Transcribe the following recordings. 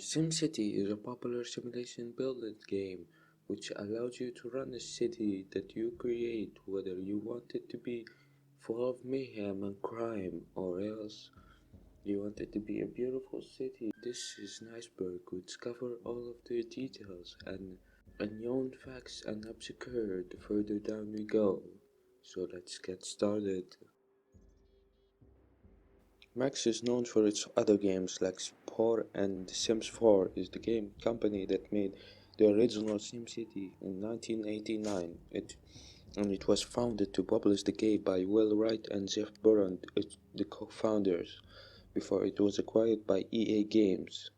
SimCity is a popular simulation building game which allows you to run a city that you create, whether you want it to be full of mayhem and crime or else you want it to be a beautiful city. This is Icebberg, which cover all of the details and unknown facts and obscure the further down we go. So let's get started. Max is known for its other games like Spore, and The Sims 4 is the game company that made the original SimCity in 1989. It was founded to publish the game by Will Wright and Jeff Burton, the co-founders, before it was acquired by EA Games.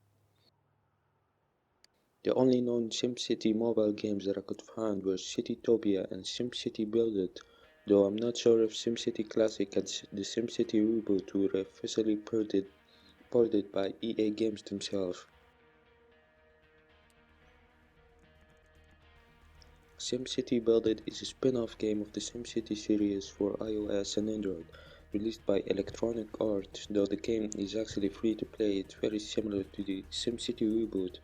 The only known SimCity mobile games that I could find were Citytopia and SimCity Build It, though I'm not sure if SimCity Classic and the SimCity Reboot were officially ported by EA Games themselves. SimCity Build It is a spin-off game of the SimCity series for iOS and Android, released by Electronic Arts. Though the game is actually free to play, it's very similar to the SimCity Reboot,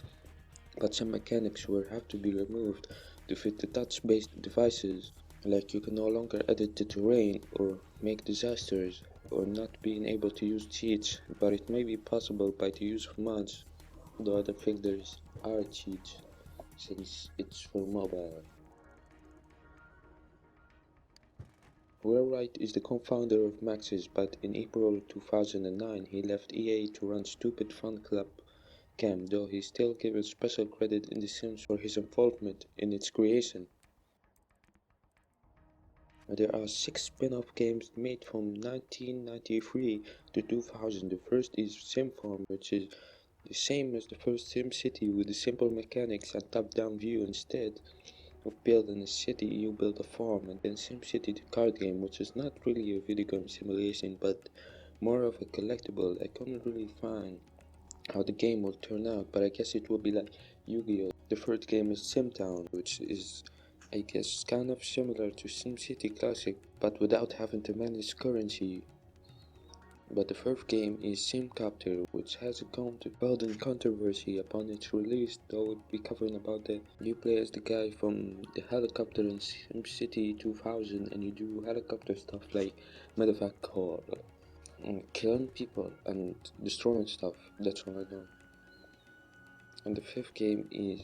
but some mechanics will have to be removed to fit the touch-based devices, like you can no longer edit the terrain or make disasters, or not being able to use cheats, but it may be possible by the use of mods, though I don't think there are cheats since it's for mobile. Will Wright is the co-founder of Maxis, but in April 2009 he left EA to run Stupid Fun Club Camp, though he still given special credit in The Sims for his involvement in its creation. There are 6 spin-off games made from 1993 to 2000. The first is SimFarm, which is the same as the first SimCity with the simple mechanics and top-down view. Instead of building a city, you build a farm. And then SimCity the card game, which is not really a video game simulation but more of a collectible. I couldn't really find how the game will turn out, but I guess it will be like Yu-Gi-Oh! The third game is SimTown, which is, I guess, kind of similar to SimCity Classic, but without having to manage currency. But the fourth game is SimCopter, which has a building controversy upon its release, though we'll be covering about that. You play as the guy from the helicopter in SimCity 2000, and you do helicopter stuff like medevac call, killing people and destroying stuff. That's all I know. And the fifth game is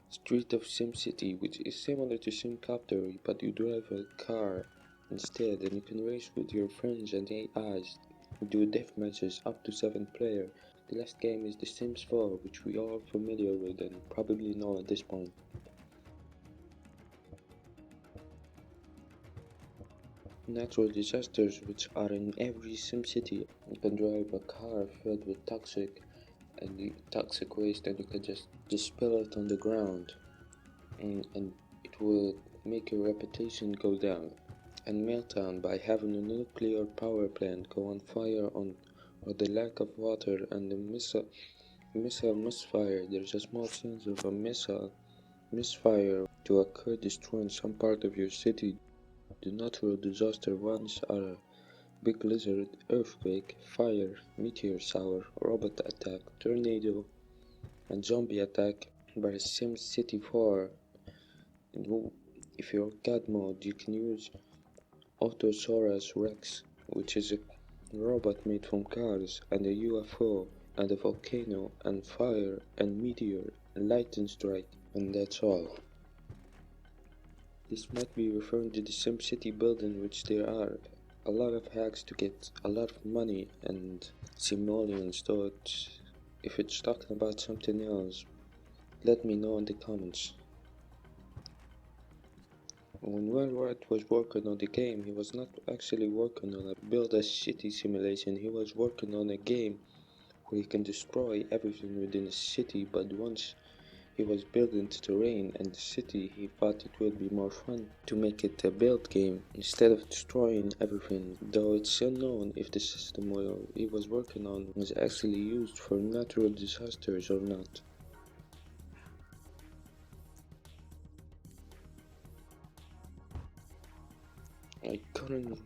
Street of SimCity, which is similar to SimCopter, but you drive a car instead, and you can race with your friends and AIs, do death matches up to 7 players. The last game is The Sims 4, which we are familiar with and probably know at this point. Natural disasters, which are in every SimCity. You can drive a car filled with toxic waste, and you can just spill it on the ground, and it will make your reputation go down. And meltdown by having a nuclear power plant go on fire or the lack of water and the missile misfire. There's a small chance of a missile misfire to occur, destroying some part of your city. The natural disaster ones are big blizzard, earthquake, fire, meteor shower, robot attack, tornado, and zombie attack. By SimCity 4, if you're God mode, you can use Autosaurus Rex, which is a robot made from cars, and a UFO, and a volcano, and fire, and meteor, and lightning strike, and that's all. This might be referring to the SimCity building, which there are a lot of hacks to get a lot of money and simoleons, though if it's talking about something else, let me know in the comments. When Will Wright was working on the game, he was not actually working on a build a city simulation, he was working on a game where you can destroy everything within a city, but once he was building the terrain and the city, he thought it would be more fun to make it a build game instead of destroying everything, though it's unknown if the system he was working on was actually used for natural disasters or not. I couldn't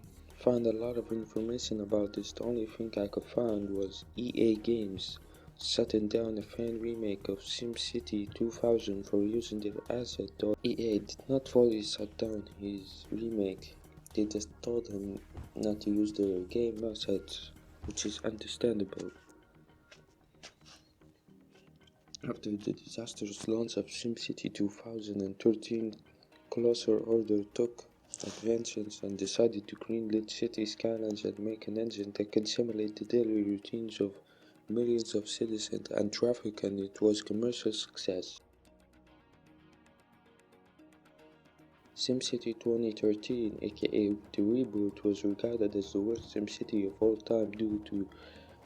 find a lot of information about this. The only thing I could find was EA Games shutting down a fan remake of SimCity 2000 for using their asset. Though EA did not fully shut down his remake, they just told him not to use their game assets, which is understandable. After the disastrous launch of SimCity 2013, Closer Order took vengeance and decided to greenlit city skylines and make an engine that can simulate the daily routines of millions of citizens and traffic, and it was a commercial success. SimCity 2013, aka the reboot, was regarded as the worst SimCity of all time due to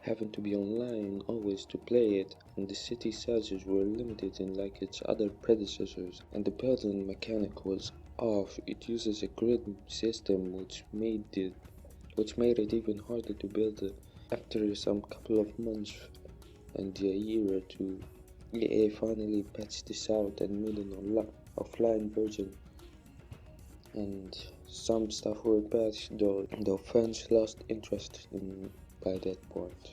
having to be online always to play it, and the city sizes were limited unlike its other predecessors, and the building mechanic was off. It uses a grid system which made it even harder to build it. After some couple of months and a year or two, EA finally patched this out and made an offline version, and some stuff were patched, though fans lost interest in by that point.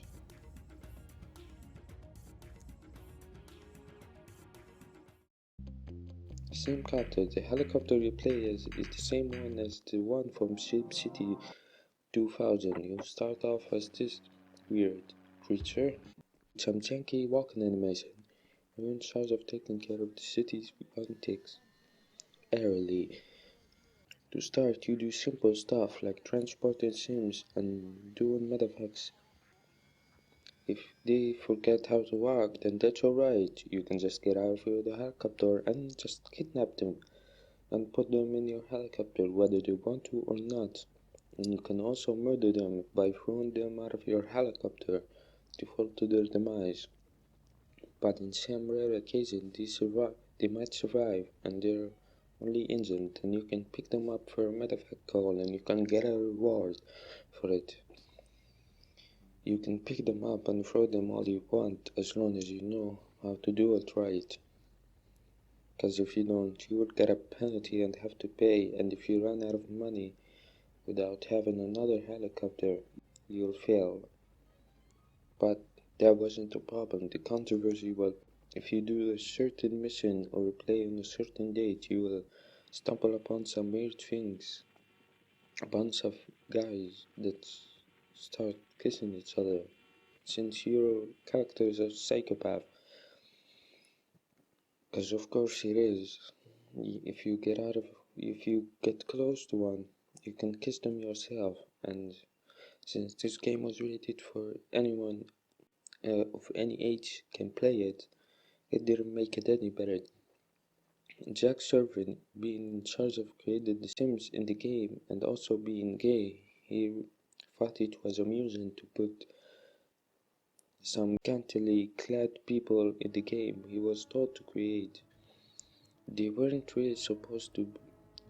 Same character, the helicopter you play as is the same one as the one from SimCity 2000. You start off as this weird creature, some janky walking animation. You're in charge of taking care of the city's antics airily. To start, you do simple stuff like transporting Sims and doing medevacs. If they forget how to walk, then that's alright. You can just get out of the helicopter and just kidnap them and put them in your helicopter whether they want to or not. And you can also murder them by throwing them out of your helicopter to fall to their demise. But in some rare occasions they might survive and they're only injured, and you can pick them up for a medevac call and you can get a reward for it. You can pick them up and throw them all you want as long as you know how to do it right. Because if you don't, you will get a penalty and have to pay, and if you run out of money without having another helicopter, you'll fail. But that wasn't the problem. The controversy was if you do a certain mission or play on a certain date, you will stumble upon some weird things. A bunch of guys that start kissing each other. Since your character is a psychopath, because of course it is. If you get close to one, you can kiss them yourself. And since this game was rated for anyone of any age can play it, it didn't make it any better. Jack Shervin, being in charge of creating the Sims in the game and also being gay, he thought it was amusing to put some scantily clad people in the game he was told to create. They weren't really supposed to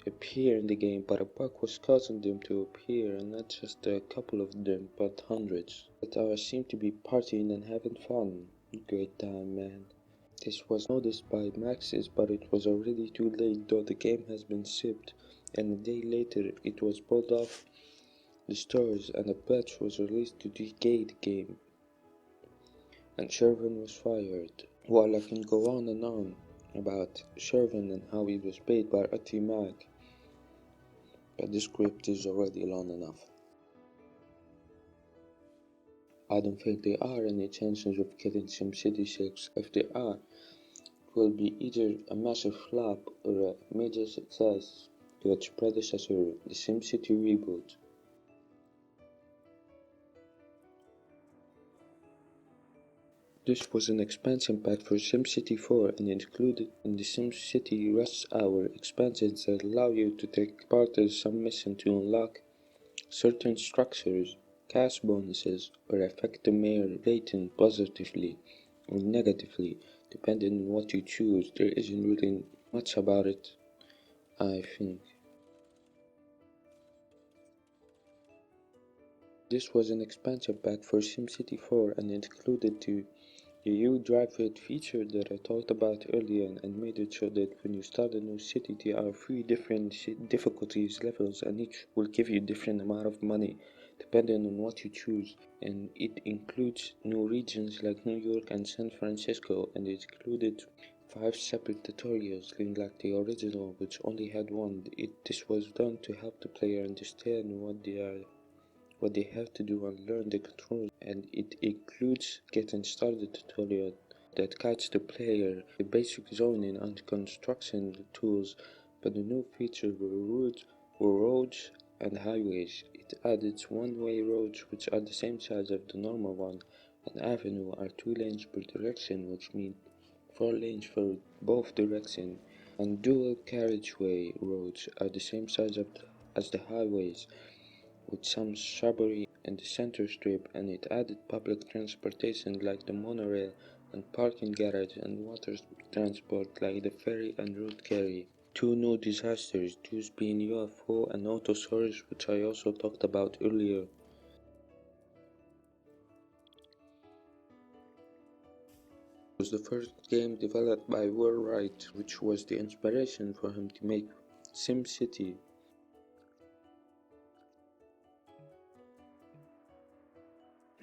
appear in the game, but a bug was causing them to appear, and not just a couple of them, but hundreds. That seemed to be partying and having fun. Great time, man. This was noticed by Maxis, but it was already too late, though the game has been shipped, and a day later it was pulled off the stores and a patch was released to decay the game, and Shervin was fired. While I can go on and on about Shervin and how he was paid by Mac, but the script is already long enough. I don't think there are any chances of getting SimCity 6. If there are, it will be either a massive flop or a major success to its predecessor, the SimCity reboot. This was an expansion pack for SimCity 4 and included in the SimCity Rush Hour expansions that allow you to take part in some mission to unlock certain structures, cash bonuses, or affect the mayor rating positively or negatively, depending on what you choose. There isn't really much about it, I think. This was an expansion pack for SimCity 4 and included the U drive it feature that I talked about earlier and made it so that when you start a new city there are 3 different difficulties levels and each will give you different amount of money depending on what you choose, and it includes new regions like New York and San Francisco, and it included 5 separate tutorials linked like the original, which only had one. This was done to help the player understand what they have to do and learn the controls, and it includes getting started tutorial that guides the player the basic zoning and construction tools. But the new feature were roads and highways. It added one-way roads, which are the same size as the normal one. An avenue are 2 lanes per direction, which means 4 lanes for both directions, and dual carriageway roads are the same size as the highways, with some shrubbery in the center strip, and it added public transportation like the monorail and parking garage, and water transport like the ferry and road carry. 2 new disasters, those being UFO and Autosaurus, which I also talked about earlier. It was the first game developed by Will Wright, which was the inspiration for him to make SimCity.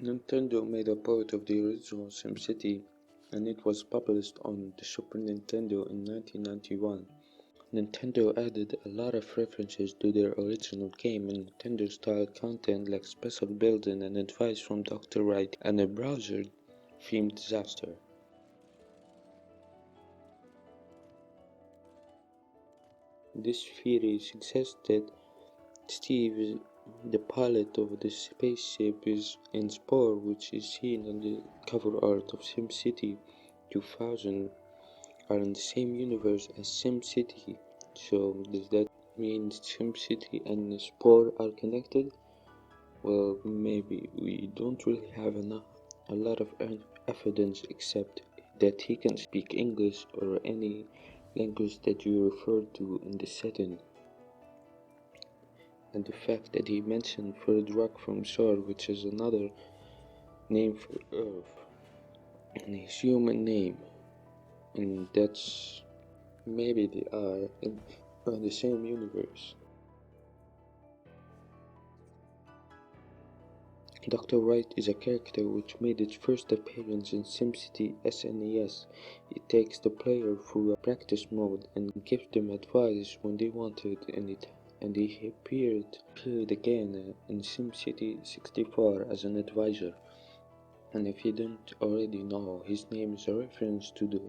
Nintendo made a port of the original SimCity, and it was published on the Super Nintendo in 1991. Nintendo added a lot of references to their original game and Nintendo-style content like special building and advice from Dr. Wright and a browser-themed disaster. This theory suggests that Steve, the pilot of the spaceship, is in Spore, which is seen on the cover art of SimCity 2000, are in the same universe as SimCity. So does that mean SimCity and Spore are connected? Well, maybe. We don't really have a lot of evidence except that he can speak English or any language that you refer to in the setting, and the fact that he mentioned third rock from Sor, which is another name for Earth, and his human name, and that's maybe they are in the same universe. Dr. Wright is a character which made its first appearance in SimCity SNES. It takes the player through a practice mode and gives them advice when they want it, and he appeared again in SimCity 64 as an advisor. And if you don't already know, his name is a reference to the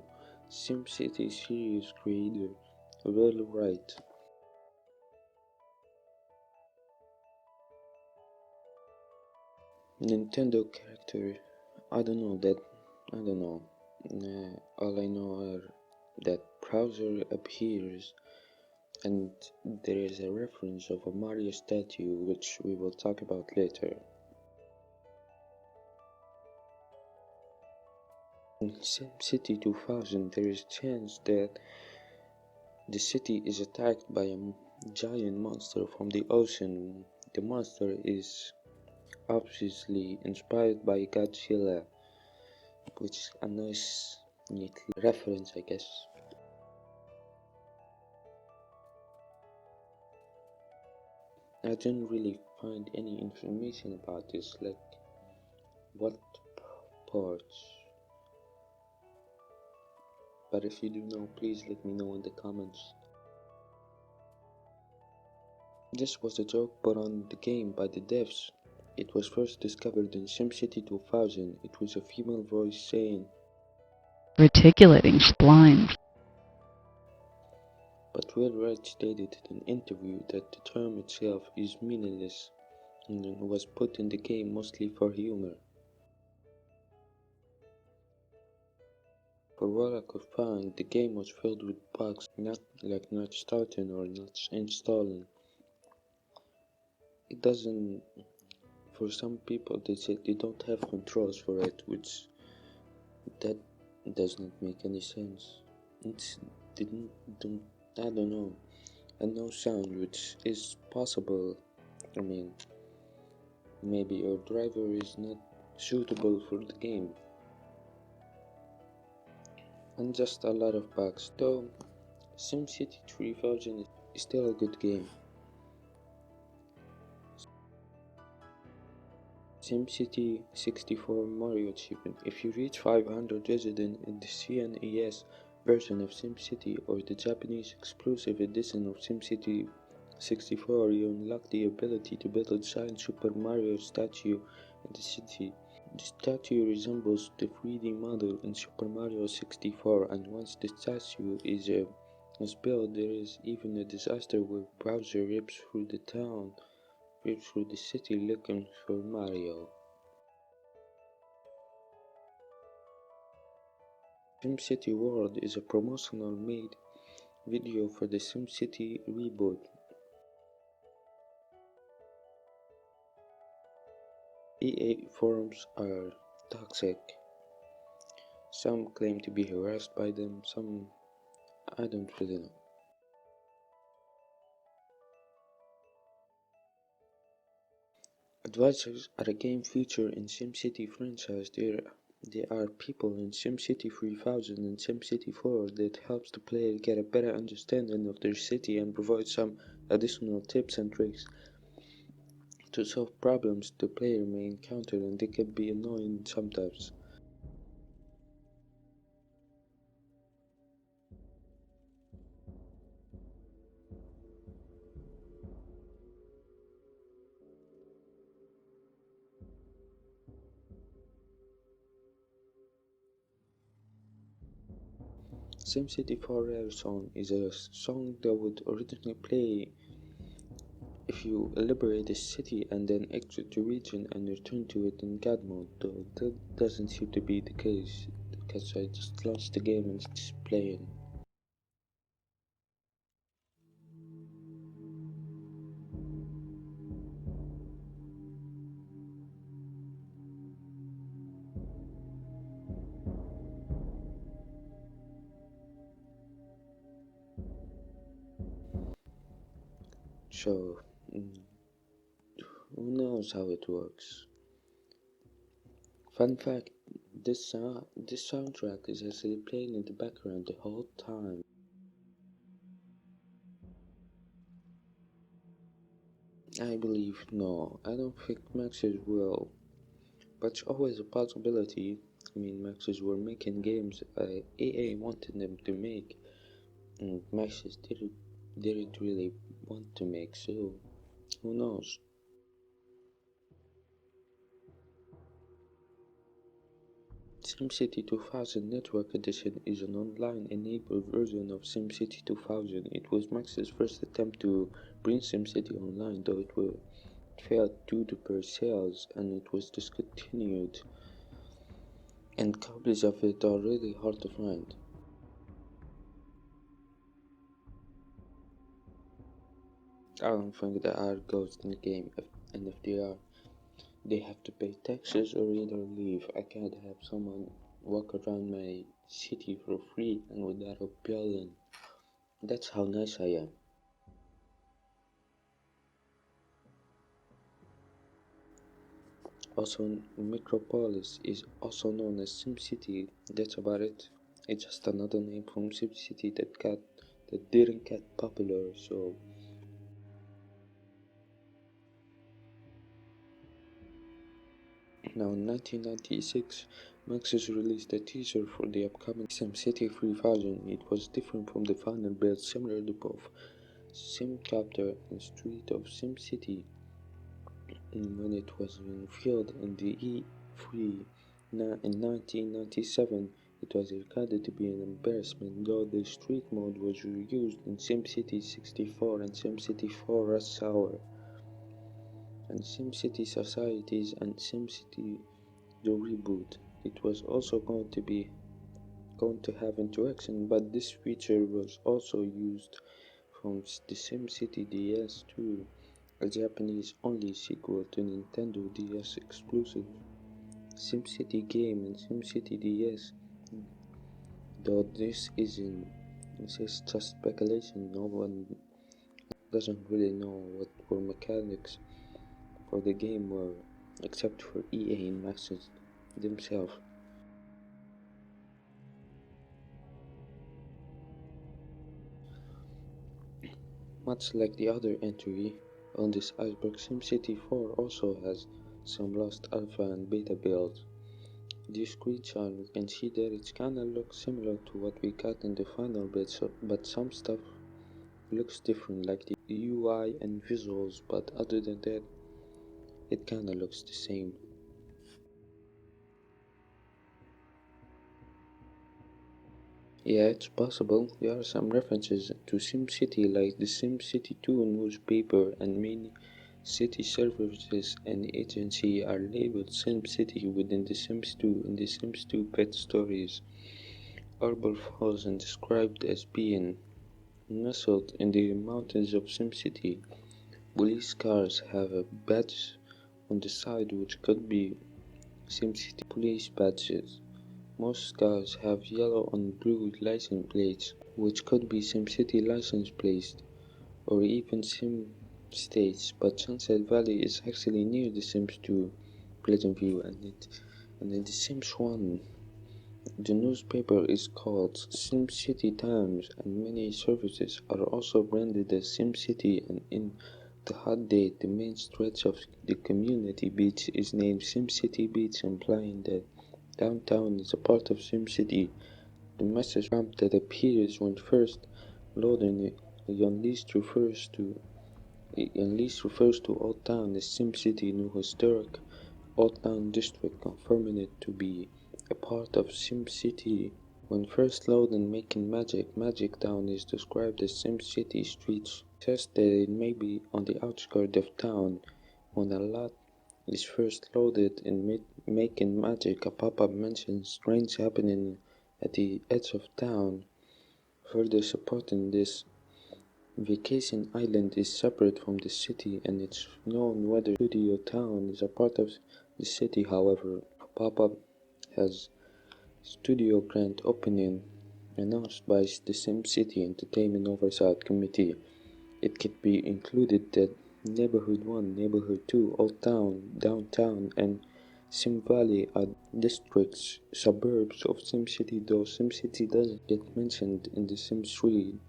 SimCity series creator, Will Wright. Nintendo character, I don't know. All I know are that Bowser appears, and there is a reference of a Mario statue, which we will talk about later. In SimCity 2000, there is a chance that the city is attacked by a giant monster from the ocean. The monster is obviously inspired by Godzilla, which is a nice, neat reference, I guess. I didn't really find any information about this, like what parts. But if you do know, please let me know in the comments. This was a joke put on the game by the devs. It was first discovered in SimCity 2000. It was a female voice saying, reticulating splines. But Will Wright stated in an interview that the term itself is meaningless and was put in the game mostly for humor. For what I could find, the game was filled with bugs, not starting or not installing. It doesn't, for some people they said they don't have controls for it, which that does not make any sense. It didn't, I don't know, and no sound, which is possible. I mean, maybe your driver is not suitable for the game. And just a lot of bugs, though SimCity 3000 is still a good game. SimCity 64 Mario achievement. If you reach 500 residents in the CNES version of SimCity or the Japanese exclusive edition of SimCity 64, you unlock the ability to build a giant Super Mario statue in the city. The statue resembles the 3D model in Super Mario 64, and once the statue is built, there is even a disaster where Bowser rips through the city looking for Mario. SimCity World is a promotional made video for the SimCity reboot. EA forums are toxic. Some claim to be harassed by them, some I don't really know. Advisors are a game feature in SimCity franchise. There are people in SimCity 3000 and SimCity 4 that helps the player get a better understanding of their city and provide some additional tips and tricks to solve problems the player may encounter, and they can be annoying sometimes. SimCity 4 Rare Song is a song that would originally play if you liberate a city and then exit the region and return to it in God mode, though that doesn't seem to be the case because I just launched the game and it's playing. So, who knows how it works? Fun fact, this soundtrack is actually playing in the background the whole time. I believe no, I don't think Maxis will, but it's always a possibility. I mean, Maxis were making games EA wanted them to make, and Maxis didn't really want to make, so who knows? SimCity 2000 Network Edition is an online-enabled version of SimCity 2000. It was Max's first attempt to bring SimCity online, though it failed due to poor sales, and it was discontinued, and copies of it are really hard to find. I don't think there are ghosts in the game, and if they are, they have to pay taxes or either leave. I can't have someone walk around my city for free and without a billion. That's how nice I am. Also, Metropolis is also known as SimCity. That's about it. It's just another name from SimCity that didn't get popular. So now in 1996, Maxis released a teaser for the upcoming SimCity 3000. It was different from the final build, similar to both SimCopter and Street of SimCity. And when it was revealed in the E3 in 1997, it was regarded to be an embarrassment, though the street mode was reused in SimCity 64 and SimCity 4 Rush Hour, and SimCity Societies and SimCity the Reboot. It was also going to have interaction, but this feature was also used from the SimCity DS 2, a Japanese-only sequel to Nintendo DS exclusive SimCity game and SimCity DS. Though this is just speculation, no one doesn't really know what were mechanics for the game were, except for EA and Maxis themselves. Much like the other entry on this Icebreak, SimCity 4 also has some lost alpha and beta builds. This screenshot we can see that it kinda looks similar to what we got in the final bit, but some stuff looks different, like the UI and visuals, but other than that, it kinda looks the same. Yeah, it's possible. There are some references to SimCity, like the SimCity 2 newspaper, and many city services and agency are labeled SimCity within the Sims 2 in the Sims 2 pet stories. Arbor Falls is described as being nestled in the mountains of SimCity. Police cars have a badge on the side which could be SimCity police badges. Most cars have yellow and blue license plates, which could be SimCity license plates or even Sim states, but Sunset Valley is actually near the Sims 2 Pleasant View, and in the Sims 1 the newspaper is called SimCity Times, and many services are also branded as SimCity, and in the hot date the main stretch of the community beach is named SimCity Beach, implying that downtown is a part of SimCity. The message prompt that appears when first loading Unleashed refers to Old Town as SimCity New Historic Old Town District, confirming it to be a part of SimCity. When first loaded in Making Magic Town is described as SimCity Streets. It says that it may be on the outskirts of town. When a lot is first loaded in Making Magic, a pop-up mentions strange happening at the edge of town. Further supporting this, Vacation Island is separate from the city, and it's known whether Studio Town is a part of the city. However, a pop-up has studio grand opening announced by the SimCity Entertainment Oversight Committee. It could be included that Neighborhood 1, Neighborhood 2, Old Town, Downtown, and Sim Valley are districts, suburbs of SimCity, though SimCity doesn't get mentioned in the Sims 3,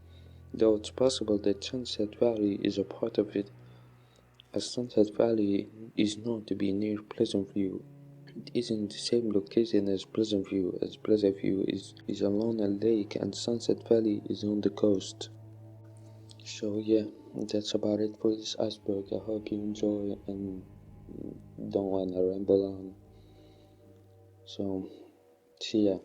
though it's possible that Sunset Valley is a part of it, as Sunset Valley is known to be near Pleasant View. It is in the same location as Pleasant View, as Pleasant View is along a lake and Sunset Valley is on the coast. So yeah, that's about it for this iceberg. I hope you enjoy and don't wanna ramble on. So, see ya.